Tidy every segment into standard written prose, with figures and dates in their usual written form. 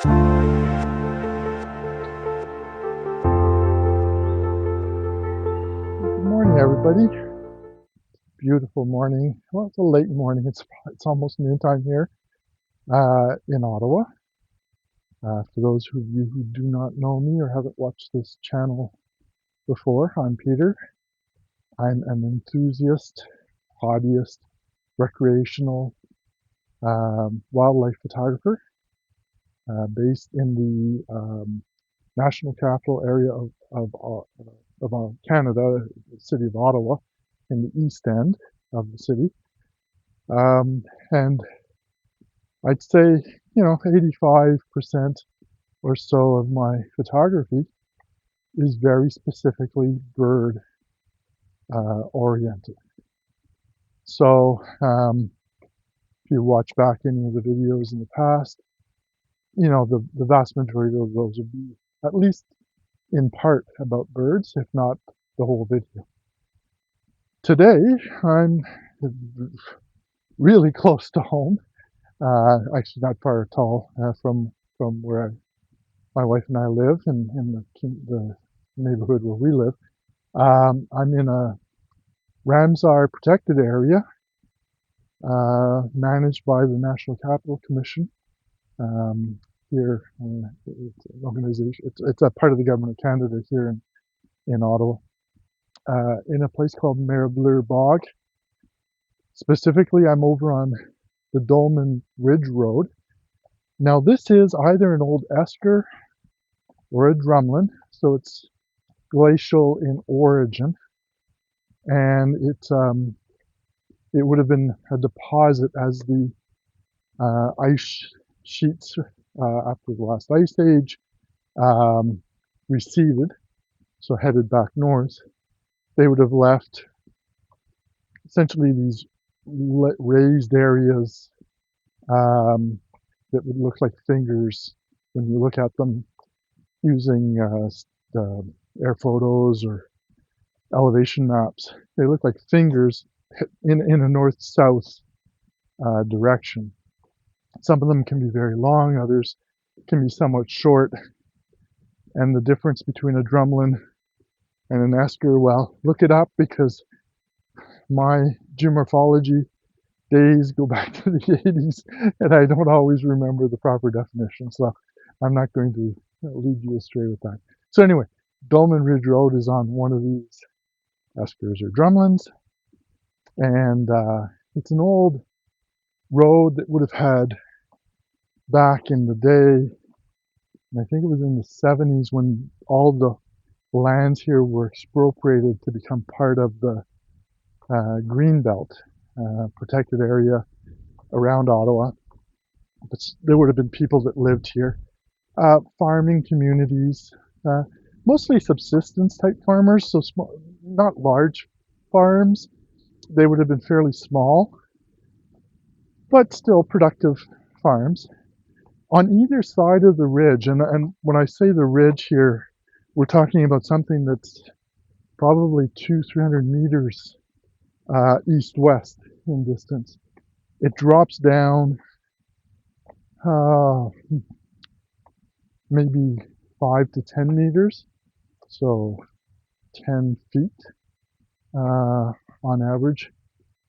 Good morning, everybody. Beautiful morning. Well, it's a late morning. It's almost noontime here in Ottawa. For those of you who do not know me or haven't watched this channel before, I'm Peter. I'm an enthusiast, hobbyist, recreational wildlife photographer based in the national capital area of Canada, the city of Ottawa, in the east end of the city. And I'd say, 85% or so of my photography is very specifically bird oriented. So if you watch back any of the videos in the past, the vast majority of those would be at least in part about birds, if not the whole video. Today, I'm really close to home. Actually, not far at all from where my wife and I live in the neighborhood where we live. I'm in a Ramsar protected area managed by the National Capital Commission. Here, it's an organization. It's a part of the government of Canada here in Ottawa. In a place called Marbleur Bog. Specifically, I'm over on the Dolman Ridge Road. Now, this is either an old esker or a drumlin, so it's glacial in origin, and it would have been a deposit as the ice sheets after the last ice age receded, so headed back north. They would have left essentially these raised areas that would look like fingers when you look at them using air photos or elevation maps. They look like fingers in a north-south direction. Some of them can be very long, others can be somewhat short. And the difference between a drumlin and an esker, well, look it up, because my geomorphology days go back to the 80s and I don't always remember the proper definition, so I'm not going to lead you astray with that. So anyway, Dolman Ridge Road is on one of these eskers or drumlins, and it's an old road that would have had, back in the day, and I think it was in the 70s, when all the lands here were expropriated to become part of the Greenbelt protected area around Ottawa. But there would have been people that lived here, farming communities, mostly subsistence type farmers, so small, not large farms. They would have been fairly small, but still productive farms. On either side of the ridge, and when I say the ridge here, we're talking about something that's probably 200-300 meters east-west in distance. It drops down maybe 5 to 10 meters, so 10 feet on average,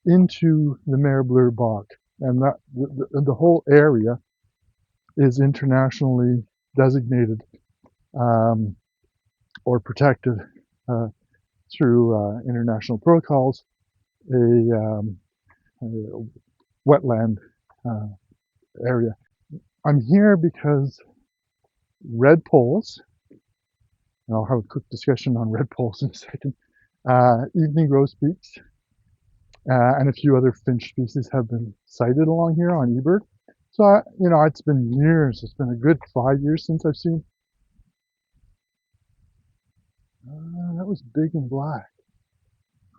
into the Marbleur Bog. And that the whole area is internationally designated or protected through international protocols, a wetland area. I'm here because red poles, and I'll have a quick discussion on red poles in a second, evening grosbeaks, and a few other finch species have been sighted along here on eBird. So, it's been years. It's been a good 5 years since I've seen. That was big and black.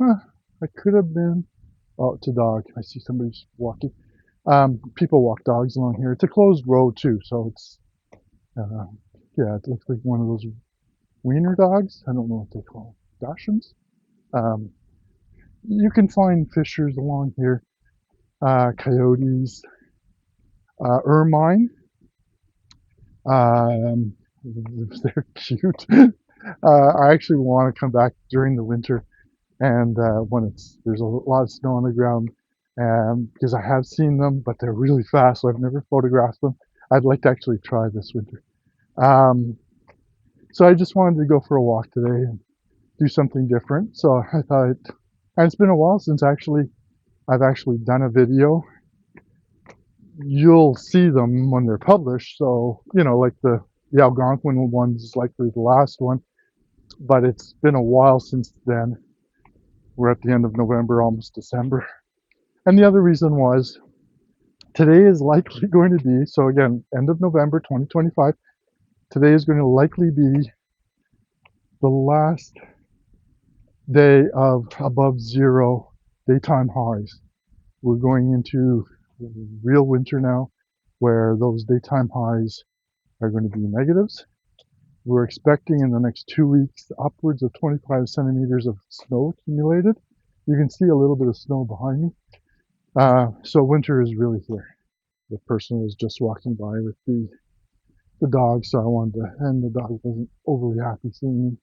Huh. I could have been. Oh, it's a dog. I see somebody's walking. People walk dogs along here. It's a closed road too, so it's yeah, it looks like one of those wiener dogs. I don't know what they call them. Dachshunds. You can find fishers along here, coyotes, ermine. Um, they're cute. I actually want to come back during the winter and when there's a lot of snow on the ground, because I have seen them, but they're really fast, so I've never photographed them. I'd like to actually try this winter. Um, so I just wanted to go for a walk today and do something different. So I thought, and it's been a while since I've actually done a video. You'll see them when they're published. So, like the Algonquin one's likely the last one, but it's been a while since then. We're at the end of November, almost December. And the other reason was today is likely going to be, so again, end of November 2025, today is going to likely be the last day of above zero daytime highs. We're going into real winter now where those daytime highs are going to be negatives. We're expecting in the next 2 weeks upwards of 25 centimeters of snow accumulated. You can see a little bit of snow behind me. So winter is really here. The person was just walking by with the dog, so I wanted to, and the dog wasn't overly happy seeing me.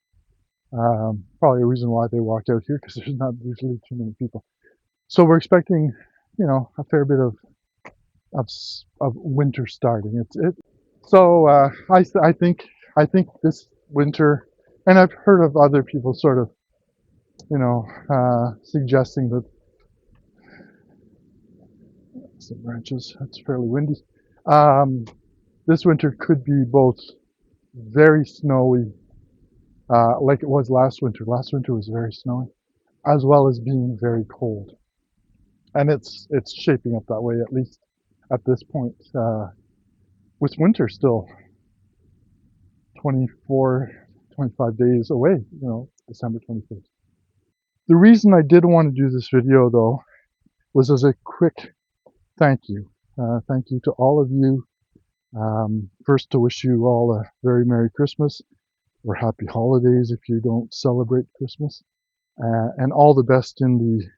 Probably a reason why they walked out here because there's not usually too many people. So we're expecting, a fair bit of winter starting. So I think this winter, and I've heard of other people sort of, suggesting that some branches. It's fairly windy. Um, this winter could be both very snowy, like it was last winter. Last winter was very snowy, as well as being very cold. And it's shaping up that way, at least at this point. With winter still 24, 25 days away, December 21st. The reason I did want to do this video, though, was as a quick thank you. Thank you to all of you. First, to wish you all a very Merry Christmas or Happy Holidays if you don't celebrate Christmas, and all the best in the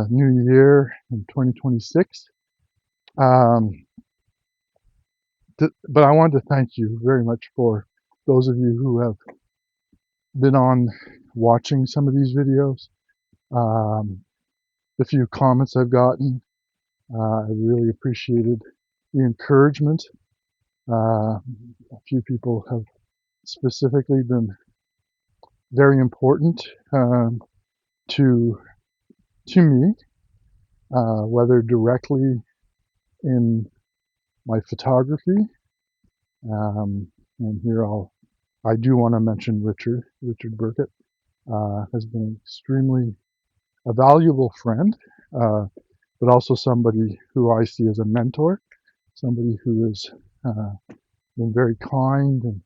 new year in 2026. But I wanted to thank you very much for those of you who have been on watching some of these videos. The few comments I've gotten, I really appreciated the encouragement. A few people have specifically been very important to me, whether directly in my photography. And here I do want to mention Richard Burkett, has been extremely a valuable friend, but also somebody who I see as a mentor, somebody who has been very kind and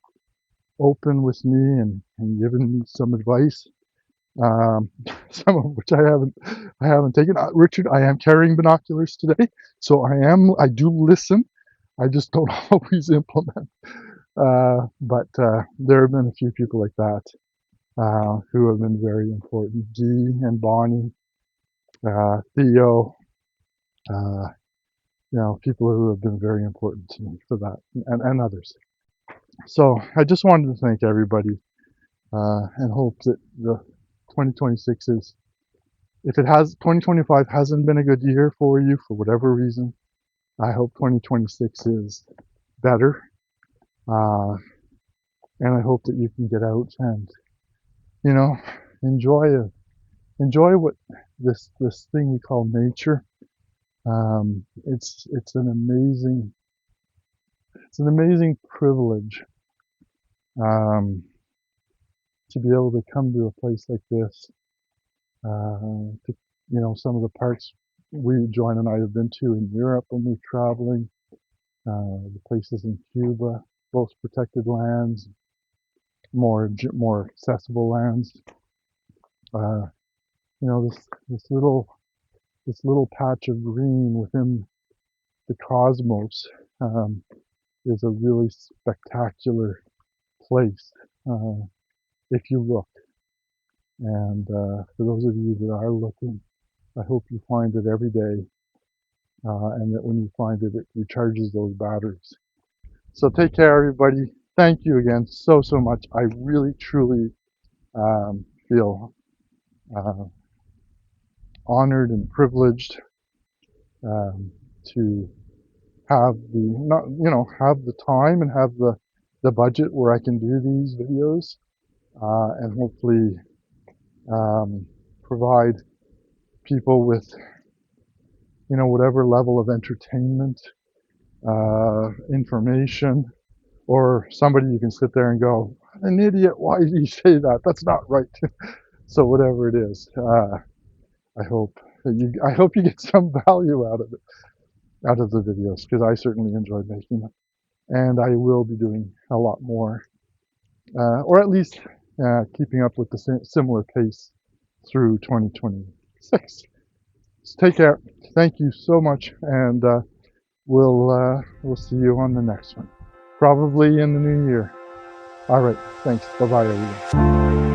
open with me and given me some advice, some of which I haven't taken. Richard, I am carrying binoculars today, so I do listen. I just don't always implement. But there have been a few people like that who have been very important. Dee and Bonnie, Theo, people who have been very important to me for that, and others. So I just wanted to thank everybody and hope that the 2026 is, if 2025 hasn't been a good year for you for whatever reason, I hope 2026 is better. And I hope that you can get out and, enjoy what this thing we call nature. It's an amazing privilege to be able to come to a place like this. Some of the parks Joanne and I have been to in Europe when we're traveling, the places in Cuba, both protected lands, more accessible lands. This little patch of green within the cosmos is a really spectacular place if you look. And for those of you that are looking, I hope you find it every day, and that when you find it, it recharges those batteries. So take care, everybody. Thank you again so much. I really, truly feel honored and privileged to have the not have the time and have the budget where I can do these videos and hopefully provide people with whatever level of entertainment, information, or somebody you can sit there and go, an idiot, why did you say that? That's not right. So whatever it is, I hope you get some value out of it, out of the videos, because I certainly enjoyed making them, and I will be doing a lot more, or at least keeping up with the similar pace through 2026. So take care. Thank you so much, and we'll see you on the next one, probably in the new year. All right. Thanks. Bye bye, everyone.